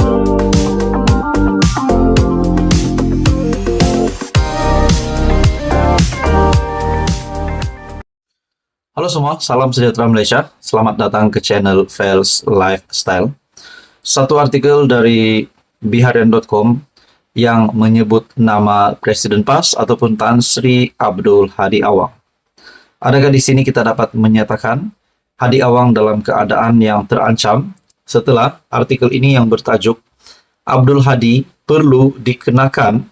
Halo semua, salam sejahtera Malaysia. Selamat datang ke channel Fels Lifestyle. Satu artikel dari biharian.com yang menyebut nama Presiden PAS ataupun Tan Sri Abdul Hadi Awang. Adakah di sini kita dapat menyatakan Hadi Awang dalam keadaan yang terancam setelah artikel ini yang bertajuk Abdul Hadi perlu dikenakan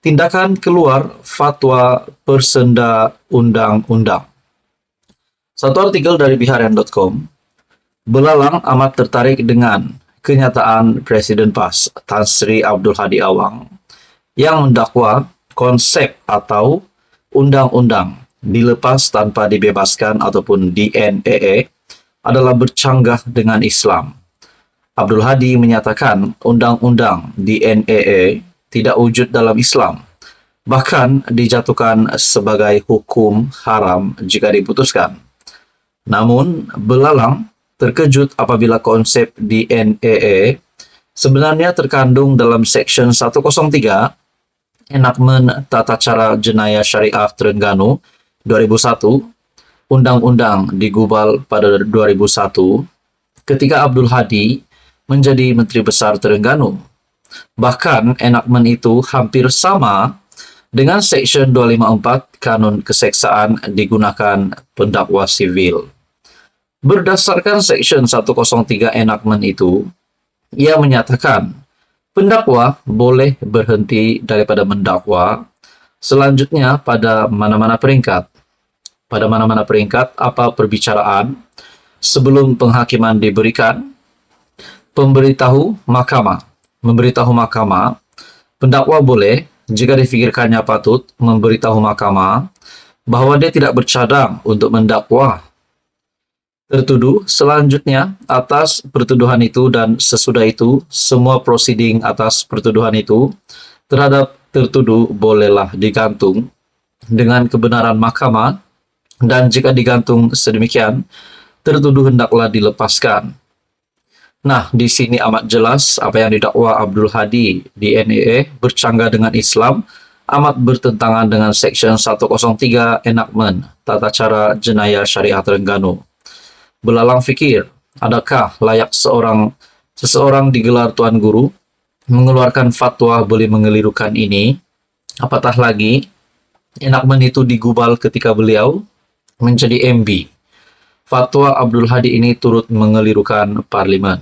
tindakan keluar fatwa persenda undang-undang. Satu artikel dari biharian.com, belalang amat tertarik dengan kenyataan Presiden PAS Tan Sri Abdul Hadi Awang yang mendakwa konsep atau undang-undang dilepas tanpa dibebaskan ataupun DNAA adalah bercanggah dengan Islam. Abdul Hadi menyatakan undang-undang DNAA tidak wujud dalam Islam, bahkan dijatuhkan sebagai hukum haram jika diputuskan. Namun, belalang terkejut apabila konsep DNAA sebenarnya terkandung dalam Seksyen 103 Enakmen Tata Cara Jenayah Syariah Terengganu 2001, Undang-Undang digubal pada 2001 ketika Abdul Hadi menjadi Menteri Besar Terengganu. Bahkan, enakmen itu hampir sama dengan Seksyen 254 Kanun Keseksaan digunakan pendakwa sivil. Berdasarkan Seksyen 103 enakmen itu, ia menyatakan pendakwa boleh berhenti daripada mendakwa selanjutnya pada mana-mana peringkat. Pada mana-mana peringkat apa perbicaraan sebelum penghakiman diberikan, memberitahu mahkamah, pendakwa boleh jika difikirkannya patut memberitahu mahkamah bahwa dia tidak bercadang untuk mendakwa tertuduh selanjutnya atas pertuduhan itu, dan sesudah itu semua prosiding atas pertuduhan itu terhadap tertuduh bolehlah digantung dengan kebenaran mahkamah, dan jika digantung sedemikian tertuduh hendaklah dilepaskan. Nah, di sini amat jelas apa yang didakwa Abdul Hadi di DNAA bercanggah dengan Islam, amat bertentangan dengan Seksyen 103 Enakmen Tata Cara Jenayah Syariah Terengganu. Belalang fikir, adakah layak seseorang digelar Tuan Guru mengeluarkan fatwa boleh mengelirukan ini? Apatah lagi, enakmen itu digubal ketika beliau menjadi MB. Fatwa Abdul Hadi ini turut mengelirukan Parlimen.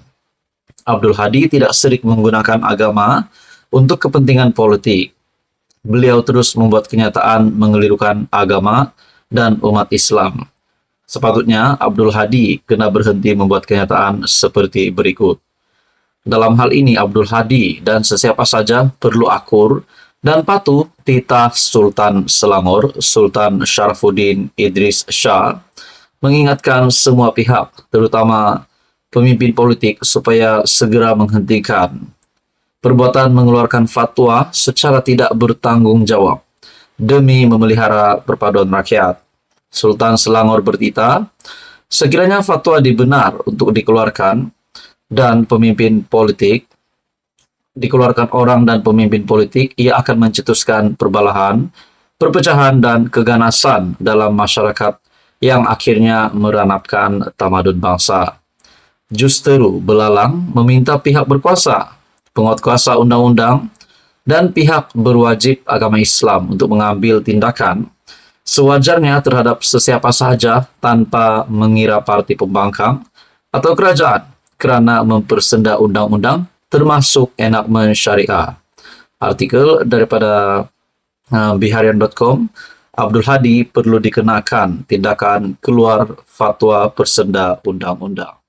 Abdul Hadi tidak serik menggunakan agama untuk kepentingan politik. Beliau terus membuat kenyataan mengelirukan agama dan umat Islam. Sepatutnya Abdul Hadi kena berhenti membuat kenyataan seperti berikut. Dalam hal ini Abdul Hadi dan sesiapa saja perlu akur dan patuh titah Sultan Selangor, Sultan Sharafuddin Idris Shah, mengingatkan semua pihak, terutama pemimpin politik, supaya segera menghentikan perbuatan mengeluarkan fatwa secara tidak bertanggung jawab demi memelihara perpaduan rakyat. Sultan Selangor bertitah, sekiranya fatwa dibenar untuk dikeluarkan orang dan pemimpin politik, ia akan mencetuskan perbalahan, perpecahan dan keganasan dalam masyarakat yang akhirnya meranapkan tamadun bangsa. Justeru belalang meminta pihak berkuasa, penguatkuasa undang-undang, dan pihak berwajib agama Islam untuk mengambil tindakan sewajarnya terhadap sesiapa sahaja tanpa mengira parti pembangkang atau kerajaan kerana mempersenda undang-undang termasuk enakmen syariah. Artikel daripada biharian.com, Abdul Hadi perlu dikenakan tindakan keluar fatwa persenda undang-undang.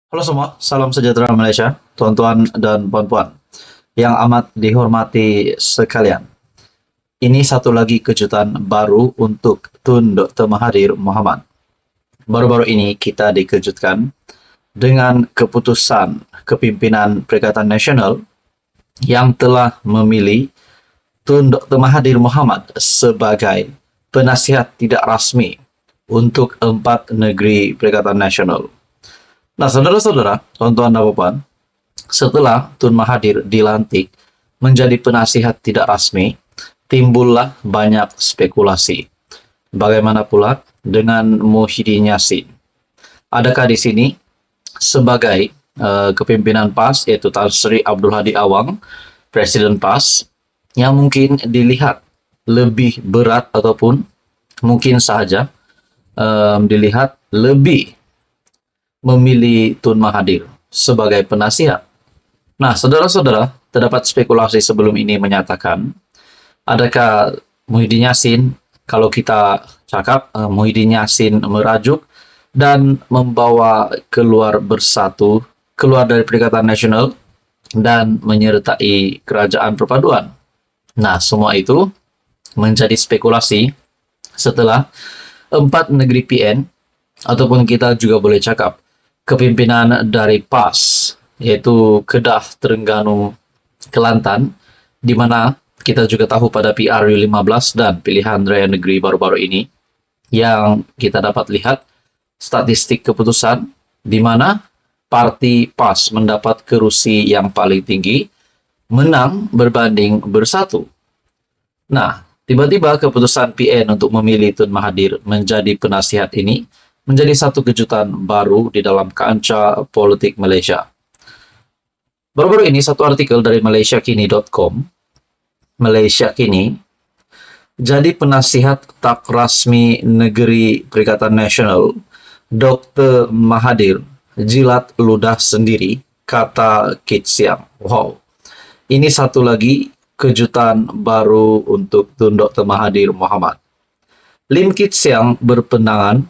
Halo semua, salam sejahtera Malaysia, tuan-tuan dan puan-puan yang amat dihormati sekalian. Ini satu lagi kejutan baru untuk Tun Dr. Mahathir Mohamad. Baru-baru ini kita dikejutkan dengan keputusan kepimpinan Perikatan Nasional yang telah memilih Tun Dr. Mahathir Mohamad sebagai penasihat tidak rasmi untuk 4 negeri Perikatan Nasional. Nah, saudara-saudara, tuan-tuan dan puan, Setelah Tun Mahathir dilantik menjadi penasihat tidak resmi, timbullah banyak spekulasi. Bagaimana pula dengan Muhyiddin Yassin? Adakah di sini sebagai kepimpinan PAS, yaitu Tan Sri Abdul Hadi Awang, Presiden PAS, yang mungkin dilihat lebih berat ataupun mungkin saja dilihat lebih memilih Tun Mahathir sebagai penasihat. Nah, saudara-saudara, terdapat spekulasi sebelum ini menyatakan, adakah Muhyiddin Yassin, kalau kita cakap Muhyiddin Yassin merajuk dan membawa keluar bersatu, keluar dari Perikatan Nasional dan menyertai Kerajaan Perpaduan. Nah, semua itu menjadi spekulasi setelah 4 negeri PN, ataupun kita juga boleh cakap kepimpinan dari PAS, yaitu Kedah, Terengganu, Kelantan, di mana kita juga tahu pada PRU15 dan pilihan raya negeri baru-baru ini, yang kita dapat lihat statistik keputusan di mana parti PAS mendapat kerusi yang paling tinggi, menang berbanding bersatu. Nah, tiba-tiba keputusan PN untuk memilih Tun Mahathir menjadi penasihat ini menjadi satu kejutan baru di dalam kancah politik Malaysia. Baru-baru ini satu artikel dari malaysiakini.com, Malaysia Kini, jadi penasihat tak rasmi negeri Perikatan Nasional, Dr. Mahathir jilat ludah sendiri, kata Kit Siang. Wow, ini satu lagi kejutan baru untuk Tun Dr. Mahathir Mohamad. Lim Kit Siang berpandangan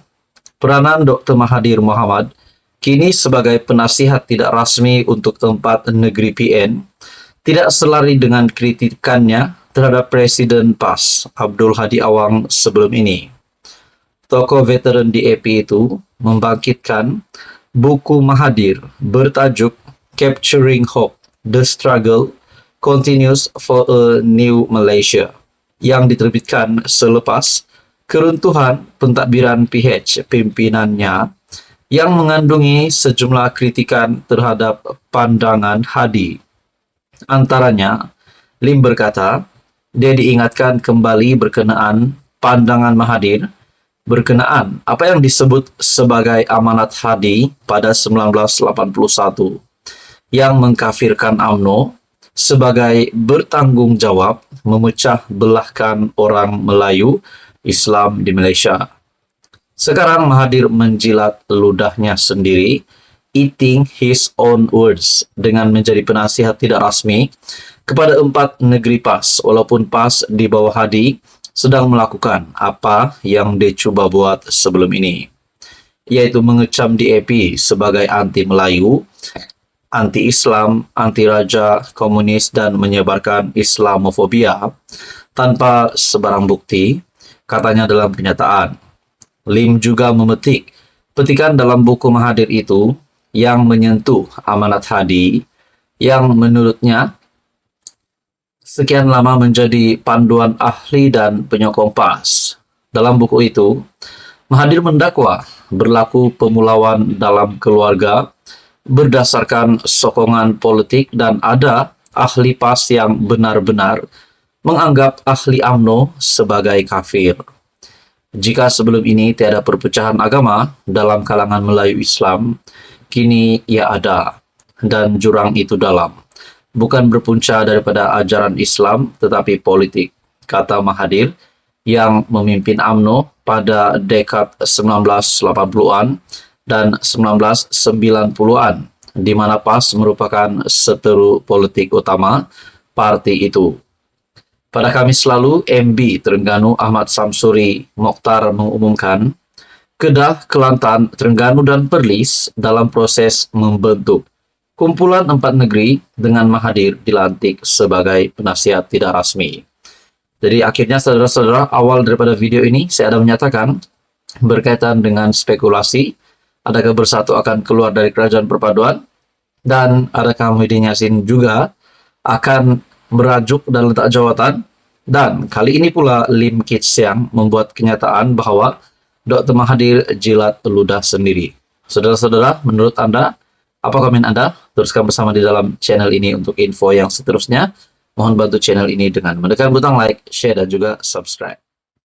peranan Dr. Mahathir Mohamad kini sebagai penasihat tidak rasmi untuk 4 negeri PN tidak selari dengan kritikannya terhadap Presiden PAS Abdul Hadi Awang sebelum ini. Tokoh veteran DAP itu membangkitkan buku Mahathir bertajuk Capturing Hope, The Struggle Continues for a New Malaysia, yang diterbitkan selepas keruntuhan pentadbiran PH pimpinannya, yang mengandungi sejumlah kritikan terhadap pandangan Hadi. Antaranya, Lim berkata, dia diingatkan kembali berkenaan pandangan Mahathir berkenaan apa yang disebut sebagai amanat Hadi pada 1981 yang mengkafirkan UMNO sebagai bertanggung jawab memecah belahkan orang Melayu Islam di Malaysia. Sekarang Mahathir menjilat ludahnya sendiri, eating his own words, dengan menjadi penasihat tidak rasmi kepada 4 negeri PAS, walaupun PAS di bawah Hadi sedang melakukan apa yang dia cuba buat sebelum ini, yaitu mengecam DAP sebagai anti-Melayu, anti-Islam, anti-raja, komunis, dan menyebarkan Islamofobia tanpa sebarang bukti, katanya dalam kenyataan. Lim juga memetik petikan dalam buku Mahathir itu yang menyentuh amanat Hadi, yang menurutnya sekian lama menjadi panduan ahli dan penyokong PAS. Dalam buku itu, Mahathir mendakwa berlaku pemulauan dalam keluarga berdasarkan sokongan politik, dan ada ahli PAS yang benar-benar menganggap ahli UMNO sebagai kafir. Jika sebelum ini tiada perpecahan agama dalam kalangan Melayu Islam, kini ia ada, dan jurang itu dalam. Bukan berpunca daripada ajaran Islam, tetapi politik, kata Mahathir yang memimpin UMNO pada dekad 1980-an dan 1990-an, di mana PAS merupakan seteru politik utama parti itu. Pada Kamis lalu, MB Terengganu Ahmad Samsuri Mokhtar mengumumkan Kedah, Kelantan, Terengganu, dan Perlis dalam proses membentuk kumpulan 4 negeri dengan Mahathir dilantik sebagai penasihat tidak rasmi. Jadi akhirnya saudara-saudara, awal daripada video ini saya ada menyatakan berkaitan dengan spekulasi, adakah Bersatu akan keluar dari Kerajaan Perpaduan, dan adakah Muhyiddin Yassin juga akan merajuk dan letak jawatan. Dan kali ini pula Lim Kit Siang membuat kenyataan bahwa Dr. Mahathir jilat ludah sendiri. Saudara-saudara, menurut Anda, Apa komen Anda? Teruskan bersama di dalam channel ini untuk info yang seterusnya. Mohon bantu channel ini dengan menekan butang like, share, dan juga subscribe.